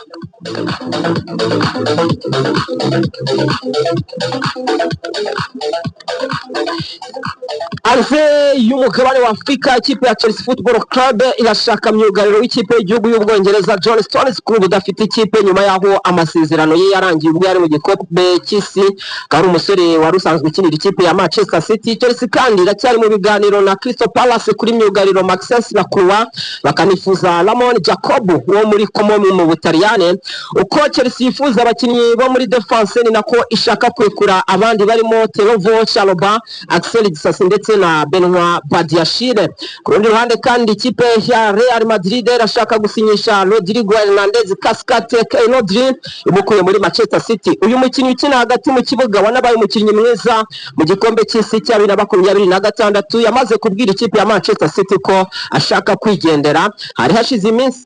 Hanze y'umugabane wa Afrika, ikipe ya Chelsea Football Club irashaka myugariro w'ikipe y'igihugu y'Ubwongereza John Stones kuri udafite ikipe nyuma yaho amasezerano ye yarangiye ubwo yari mu gikombe cy'isi. Kari umusore wari usanzwe ukinira ikipe ya Manchester City. Chelsea kandi iracyari mu biganiro na Crystal Palace kuri myugariro Maxence Lacroix, bakanifuza Ramon Jacob wo muri Como mu Butaliyane. Uko Chelsea yifuza abakinnyi bo muri defense ni nako ishaka kwekura abandi barimo Terovo Chalobah, Axel Disasi ndetse na Benoit Badiashile. Ku rundi ruhande kandi ikipe ya Real Madrid irashaka gusinyisha Rodrigo Hernandez Cascante Rodri imukuye muri Manchester City. Uyu mukinnyi ukina hagati mu kibuga wanabaye umukinnyi mwiza mu gikombe cy'isi cya 2026 yamaze kubwira ikipe ya Manchester City ko ashaka kwigendera. Hari hashize iminsi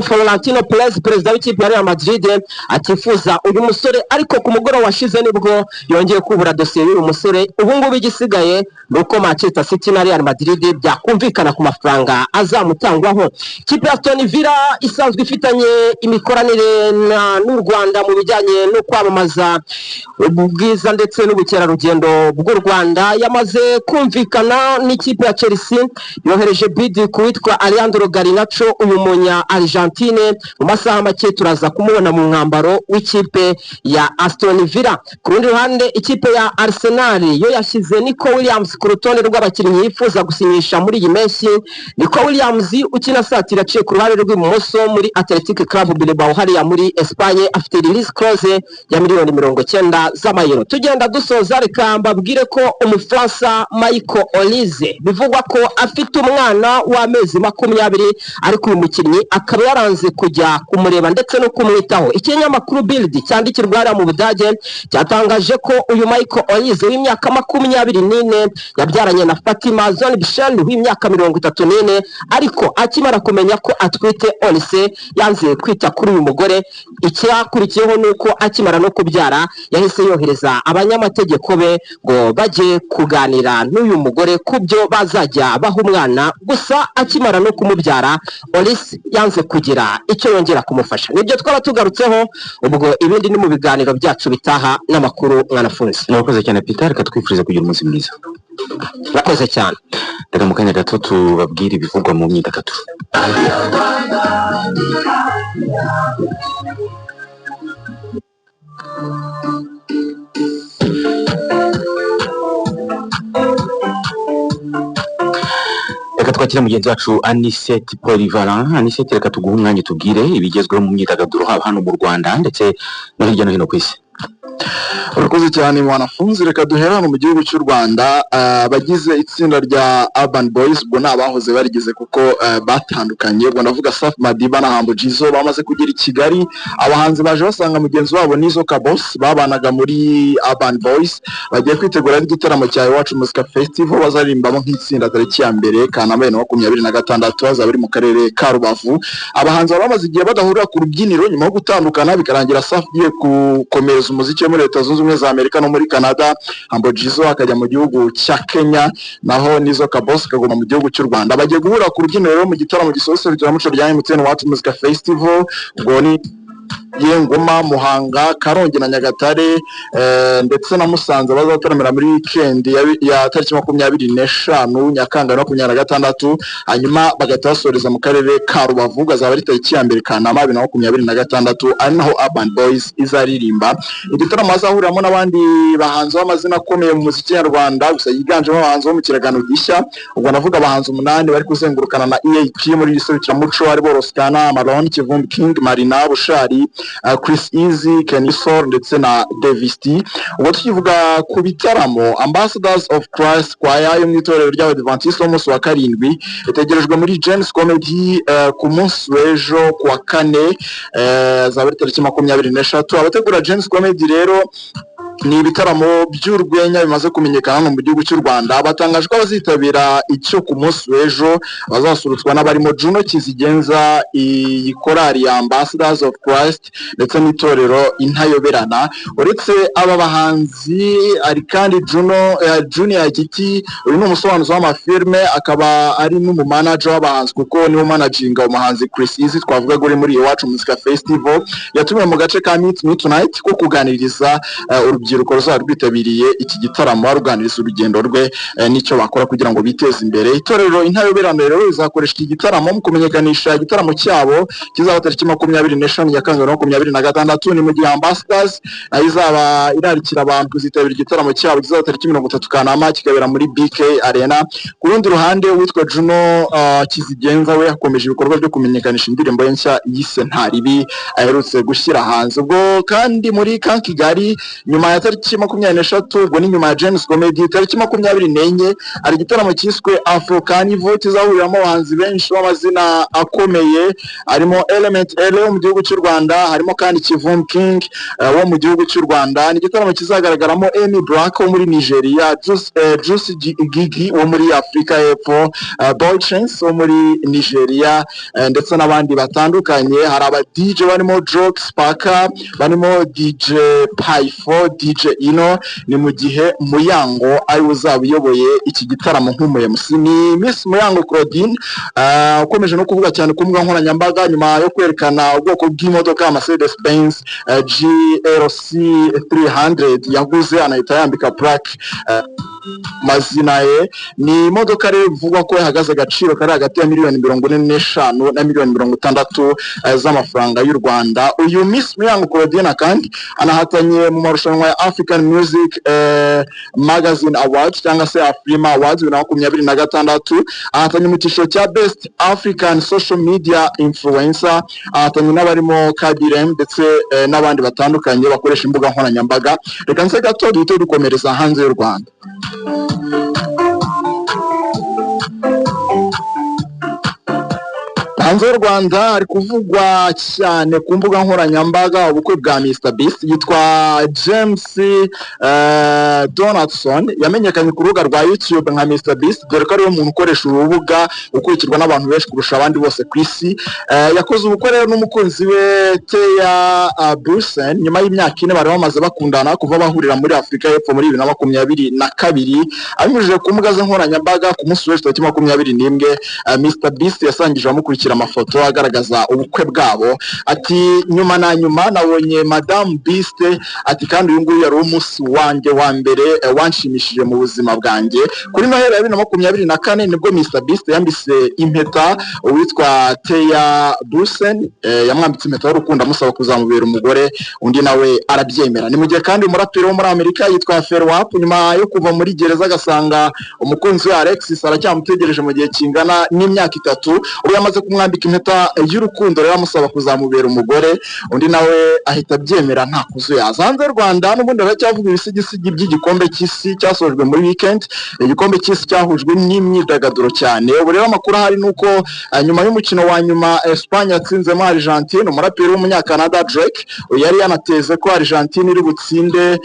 Florentino Perez, perezida w'ikipe ya Real Madrid, atifuza uyu musore, ariko ku mugoroba washize nibwo yongeye kubura dosiye y'uyu musore. Ubu ngubu igisigaye nuko Manchester City na Real Madrid byakumvikana ku mafaranga azamutangwaho. Ikipe ya Aston Villa isanzwe ifitanye imikoranire n'u Rwanda mu bijyanye no kwamamaza ubwiza ndetse n'ubukerarugendo bw'u Rwanda yamaze kumvikana n'ikipe ya Chelsea, yohereje bid ku witwa Alejandro Garnacho. Uyu y'umunya Argentine mu masaha make turaza kumubona mu mwambaro w'ikipe ya Aston Villa. Ku rundi ruhande ikipe ya Arsenal yo yashyize Nico Williams ku rutonde rw'abakinnyi yifuza gusinyisha muri iyi mpeshyi. Nico Williams ukina satira aciye ku ruhande rw'ibumoso muri Athletic Club Bilbao hariya muri Espagne, afite release clause ya miliyoni 90 z'amayero. Tugenda dusoza reka mbabwire ko umufaransa Michael Olise bivugwa ko afite umwana w'amezi 20 ariko uyu mukinnyi akaba yaranze kujya kumureba ndetse no kumwitaho. Ikinyamakuru Bild cyandikirwa hariya mu Budage cyatangaje ko uyu Michael Olise w'imyaka 24 yabyaranye na Fatima Zonbichel w'imyaka 34, ariko akimara kumenya ko atwite Olise yanze kwita kuri uyu mugore. Icyakurikiyeho nuko akimara no kubyara yahise yohereza abanyamategeko be ngo baje kuganira n'uyu mugore kubyo bazajya baha umwana. Gusa akimara no kumubyara Olise yanze kugira icyo yongera kumufasha. Nibyo twaba tugarutseho, ubwo ibindi ni mu biganiro byacu bitaha n'amakuru mwanafunzi. Murakoze cyane Peter, reka twifurize kugira umunsi mwiza. Murakoze cyane. Reka mu kanya gato tubabwire ibivugwa mu myidagaduro. Reka twakire mugenzi wacu Anisette Polyvalent. Anisette, reka tuguhe umwanya tubwire ibigezweho mu myidagaduro haba hano mu Rwanda ndetse no hirya no hino ku isi. Urakoze cyane mwanafunzi, reka duhera hano mu gihugu cy'u Rwanda. Abagize itsinda rya Urban Boys ubwo nabahoze barigize kuko batandukanye, ubwo ndavuga Safi Madiba na Humble Jizzo bamaze kugera i Kigali. Abahanzi baje basanga mugenzi wabo Nizo Kabos babanaga muri Urban Boys, bagiye kwitegura igitaramo cya Iwacu Music Festival bazaririmbamo nk'itsinda tariki ya mbere Kanama 2026 azaba ari mu karere ka Rubavu. Abahanzi bamaze igihe badahurira ku rubyiniro nyuma yo gutandukana bikarangira Safi ye gukomereza umuziki muri Leta Zunze Ubumwe za Amerika no muri Canada, Humble Jizzo akajya mu gihugu cya Kenya, naho Nizo Kabos akaguma mu gihugu cy'u Rwanda. Bagiye guhura ku rubyiniro mu gitaramo gisoza serukiramuco rya MTN Iwacu Music Festival, ubwo ni Ngoma, Muhanga, Karongi na Nyagatare ndetse na Musanze bazataramira muri weekend ya tariki 25 Nyakanga 2026, hanyuma bagahita basoreza mu karere ka Rubavu gazaba ari tariki ya mbere Kanama 2026 ari naho Urban Boys izaririmba. Igitaramo azahuriramo n'abandi bahanzi b'amazina akomeye mu muziki nyarwanda, gusa yiganjemo abahanzi bo mu kiragano gishya. Ubwo navuga abahanzi 8 bari kuzengurukana na EAP muri serukiramuco ari bo Roskana, Maron, Kivumbi King, Marina, Bushari, Chris Easy, Kenny Sol ndetse na Davis T. Ubwo tukivuga ku bitaramo, Ambassadors of Christ Choir yo mu itorero ry'Abadventiste umunsi wa 7 itegerejwe muri James Comedy ku munsi w'ejo ku wa 4 za tariki 23. Abategura James Comedy rero ni ibitaramo by'urwenya bimaze kumenyekana mu gihugu cy'u Rwanda. Batangaje ko bazitabira icyo ku munsi w'ejo bazasurutswa n'abarimo Juno Kizigenza, ikorari ya Ambassadors of Christ ndetse n'itorero Intayoberana. Uretse aba bahanzi ari kandi Junior Giti, uyu ni umusobanuzi w'amafilme akaba ari n'umumanager w'abahanzi kuko niwe managinga umuhanzi Chris Easy twavuga uri muri Iwacu Music Festival. Yatumiwe mu gace ka Meet Me Tonight ko kuganiriza urubyiruko ruzarwitabiriye iki gitaramo, baruganiriza urugendo rwe n'icyo bakora kugira ngo biteze imbere. Itorero Intayoberana rero rizakoresha iki gitaramo mu kumenyekanisha igitaramo cyabo kizaba tariki 25 Nyakanga 2026. Ni mu gihe Ambassadors izaba irarikira abantu kuzitabira igitaramo cyabo kizaba tariki 30 Kanama kikabera muri BK Arena. Ku rundi ruhande witwa Juno Kizigenza we yakomeje ibikorwa byo kumenyekanisha indirimbo nshya yise Ntaribi aherutse gushyira hanze. Ubwo kandi muri Kigali nyuma ya tariki 23 ubwo ni nyuma ya James Comedy tariki 24 ari igitaramo cyiswe Afro Carnival kizahuriramo abahanzi benshi b'amazina akomeye, harimo Element L mu gihugu cy'u Rwanda, harimo kandi Kivumbi King wo mu gihugu cy'u Rwanda. Ni igitaramo kizagaragaramo Amy Black wo muri Nigeria, Juicy Gigi wo muri Afrika y'Epfo, Boy Chance wo muri Nigeria ndetse n'abandi batandukanye. Hari aba DJ barimo Joke Sparker, barimo DJ Pyfo, DJ Ino. Ni mu gihe Muyango ari uzabiyoboye iki gitaramo nk'umuyobozi. Ni Miss Muyango Claudine ukomeje no kuvuga cyane ku mbuga nkoranyambaga nyuma yo kwerekana ubwoko bw'imodoka ya Mercedes Benz GLC 300 yaguze anahita yambika plaque mazina ye. Ni imodoka rero bivugwa ko ihagaze agaciro kari hagati ya miliyoni 45 na miliyoni 60 z'amafaranga y'u Rwanda. Uyu Miss Muyango Claudine kandi anahatanye mu marushanwa ya African Music Magazine Awards cyangwa se Afrima Awards 2026. Ahatanye mu cyiciro cya Best African Social Media Influencer. Ahatanye n'abarimo Kadirem ndetse n'abandi batandukanye bakoresha imbuga nkoranyambaga. Reka nse gato duhite dukomereza hanze y'u Rwanda. Hanze y'u Rwanda hari kuvugwa cyane ku mbuga nkoranyambaga ubukwe bwa Mr Beast. Yitwa James Donaldson, yamenyekanye ku rubuga rwa YouTube nka Mr Beast, dore ko ariwe muntu ukoresha urubuga ukurikirwa n'abantu benshi kurusha abandi bose ku isi. Yakoze ubukwe rero n'umukunzi we Teya Brusen nyuma y'imyaka 4 bari bamaze bakundana kuva bahurira muri Afrika y'Epfo muri 2022. Abinyujije ku mbuga nkoranyambaga ku munsi w'ejo 21 Mr Beast yasangije amukurikira amafoto agaragaza ubukwe bwabo. Ati nyuma na nyuma nabonye Madame Beast, ati kandi uyu nguyu yari umunsi wanjye wa mbere wanshimishije mu buzima bwanjye. Kuri Noheli ya 2024 nibwo Mr Beast yambise impeta uwitwa Teya Brusen, yamwambitse impeta y'urukundo amusaba kuzamubera umugore, undi nawe arabyemera. Ni mu gihe kandi umuraperi wo muri Amerika yitwa Ferwap nyuma yo kuva muri gereza agasanga umukunzi we Alexis aracyamutegereje mu gihe kingana n'imyaka 3, ubu yamaze kumwambika impeta y'urukundo rero amusaba kuzamubera umugore, undi nawe ahita abyemera nta kuzuyaza. Hanze y'u Rwanda n'ubundi baracyavuga ibisigisigi by'igikombe cy'isi cyasojwe muri weekend. Igikombe cy'isi cyahujwe n'imyidagaduro cyane. Ubu rero amakuru ahari nuko nyuma y'umukino wa nyuma Espagne yatsinzemo Argentine, umuraperi w'umunyakanada Drake yari yanateze ko Argentine iri butsinde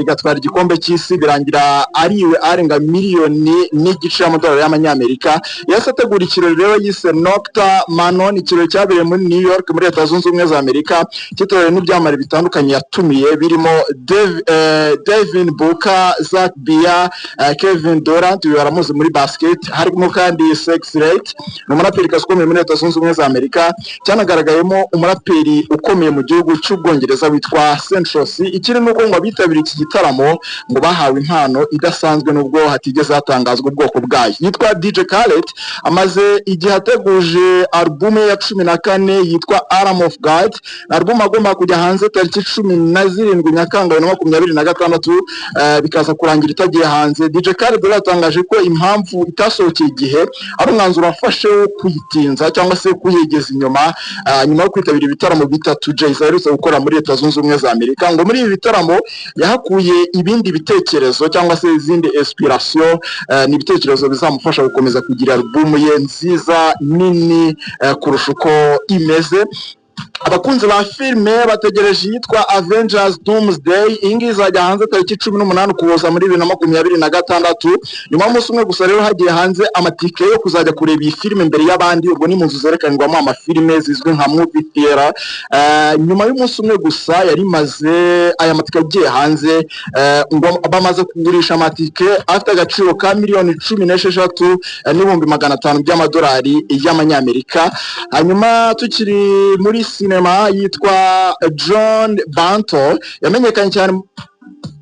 igatwara igikombe cy'isi, birangira ariwe arenga miliyoni n'igice y'amadolari y'amanyamerika. Yase ategura ikirori rero yise Nocta Manon, ikirori cyabereye muri New York muri Leta Zunze Ubumwe za Amerika, cyitiriwe n'ibyamare bitandukanye yatumiye birimo Devin Booker, Zach Bia, Kevin Durant baramuzi muri basket, harimo kandi Sex Rate, umuraperi ukomeye muri Leta Zunze Ubumwe za Amerika. Cyanagaragayemo umuraperi ukomeye mu gihugu cy'Ubwongereza witwa Central C. Ikiri nuko ngo bitabiriye iki gitaramo ngo bahawe impano idasanzwe nubwo hatigeze hatangazwa ubwoko bwayo. Yitwa DJ Khaled, amaze igihe ateguje album ya 14 yitwa Arm of God. Album agomba kujya hanze tariki 17 Nyakanga 2026, bikaza kurangira itagiye hanze. DJ Khaled yatangaje ko impamvu itasohokeye igihe ari umwanzuro wafashe wo kuyitinza cyangwa se kuyegeza inyuma, nyuma yo kwitabira ibitaramo bitatu Jay aherutse gukora muri Leta Zunze Ubumwe za Amerika. Ngo muri ibi bitaramo yahakuye ibindi bitekerezo cyangwa se izindi inspiration, ni ibitekerezo bizamufasha gukomeza kugira album ye nziza nini kurusha uko imeze. Abakunzi ba filime bategereje yitwa Avengers Doomsday, ingi izajya hanze tariki 18 kuboza muri 2026. Nyuma y'umunsi umwe gusa rero hagiye hanze amatike yo kuzajya kureba iyi filime mbere y'abandi. Ubwo ni mu nzu zerekanirwamo amafilime zizwi nka movie theater. Nyuma y'umunsi umwe gusa yari maze aya matike agiye hanze, ngo bamaze kugurisha amatike afite agaciro ka miliyoni 16 n'ibihumbi 500 by'amadolari y'amanyamerika. Hanyuma tukiri muri sinema yitwa John Banto, yamenyekanye cyane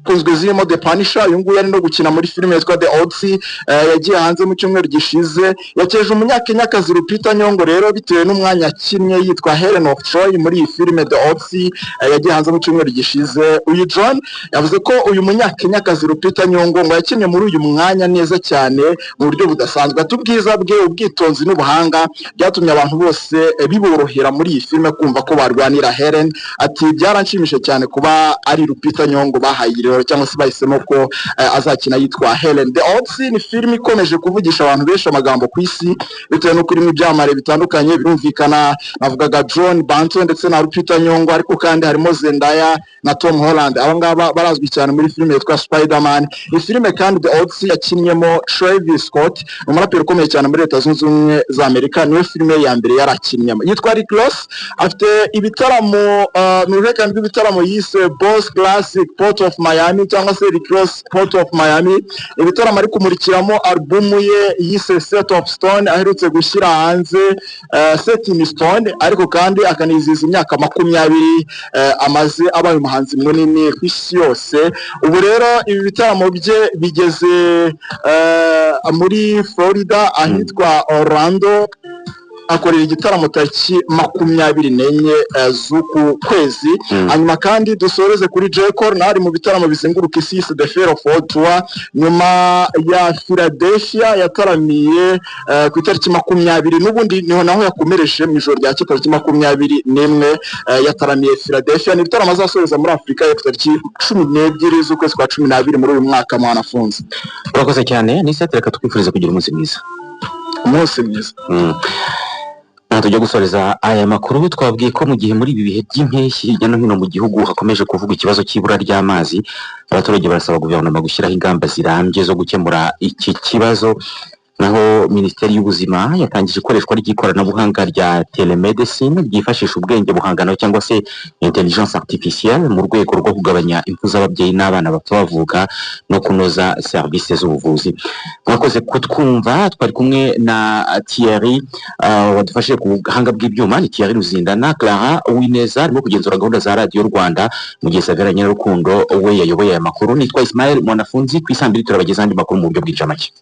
kunzwe zirimo The Punisher. Uyu nguyu yari no gukina muri filime yitwa The Odyssey, yagiye hanze mu cyumweru gishize. Yakeje umunyakenyakazi Lupita Nyong'o rero bitewe n'umwanya yakinnye yitwa Helen of Troy muri iyi filime The Odyssey, yagiye hanze mu cyumweru gishize. Uyu John yavuze ko uyu munyakenyakazi Lupita Nyong'o ngo yakinnye muri uyu mwanya neza cyane mu buryo budasanzwe. Atubwiza bwe, ubwitonzi n'ubuhanga byatumye abantu bose biborohera muri iyi filime kumva ko barwanira Helen. Ati byaranshimishe cyane kuba ari Lupita Nyong'o bahaye cyangwa se bahisemo ko azakina yitwa Helen. The Odyssey ni filime ikomeje kuvugisha abantu benshi amagambo ku isi bitewe no kurimo ibyamare bitandukanye. Birumvikana navugaga John Banto ndetse na Lupita Nyong'o, ariko kandi harimo Zendaya na Tom Holland. Aba ngaba barazwi cyane muri filime yitwa Spider-Man. Iyi filime kandi The Odyssey yakinnyemo Travis Scott, umuraperi ukomeye cyane muri Leta Zunze Ubumwe za Amerika. Niwe filime ya mbere yarakinnyemo. Yitwa Rick Ross, afite ibitaramo mu ruhererekane rw'ibitaramo yise Boss Classic Port of Miami Miami cyangwa se Rick Ross Port of Miami. Ibitaramo ari kumurikiramo album ye yise Set of Stone aherutse gushyira hanze Set in Stone, ariko kandi akaniziza imyaka 20 amaze abaye umuhanzi munini ku isi yose. Ubu rero ibi bitaramo bye bigeze muri Florida ahitwa Orlando, akorera igitaramo tariki 24 z'uku kwezi. Hanyuma kandi dusoreze kuri J. Cole nari mu bitaramo bizenguruka isi yise The Fair of World Tour, nyuma ya Philadelphia yataramiye ku itariki 20, n'ubundi niho naho yakomereje mu ijoro rya tariki 21 yataramiye Philadelphia. Ni ibitaramo azasoreza muri Afrika ya tariki 12 z'ukwezi kwa 12 muri uyu mwaka mwanafunze. Urakoze cyane, ni reka twifurize kugira umunsi mwiza. Umunsi mwiza. Tujya gusoreza aya makuru. Twabwiye ko mu gihe muri ibi bihe by'impeshyi hirya no hino mu gihugu hakomeje kuvuga ikibazo cy'ibura ry'amazi, abaturage barasaba guverinoma gushyiraho ingamba zirambye zo gukemura iki kibazo. Naho Minisiteri y'Ubuzima yatangije ikoreshwa ry'ikoranabuhanga rya telemedicine ryifashisha ubwenge buhangano cyangwa se intelligence artificielle mu rwego rwo kugabanya impfu z'ababyeyi n'abana bato bavuka no kunoza services z'ubuvuzi. Mwakoze kutwumva, twari kumwe na Thierry wadufashije ku buhanga bw'ibyuma, ni Thierry Ruzindana. Clara Uwineza arimo kugenzura gahunda za Radio Rwanda, mu gihe Savera Nyirarukundo we yayoboye aya makuru. Nitwa Ismael Mwanafunzi, ku isambiri turabageza andi makuru mu buryo bw'icamake.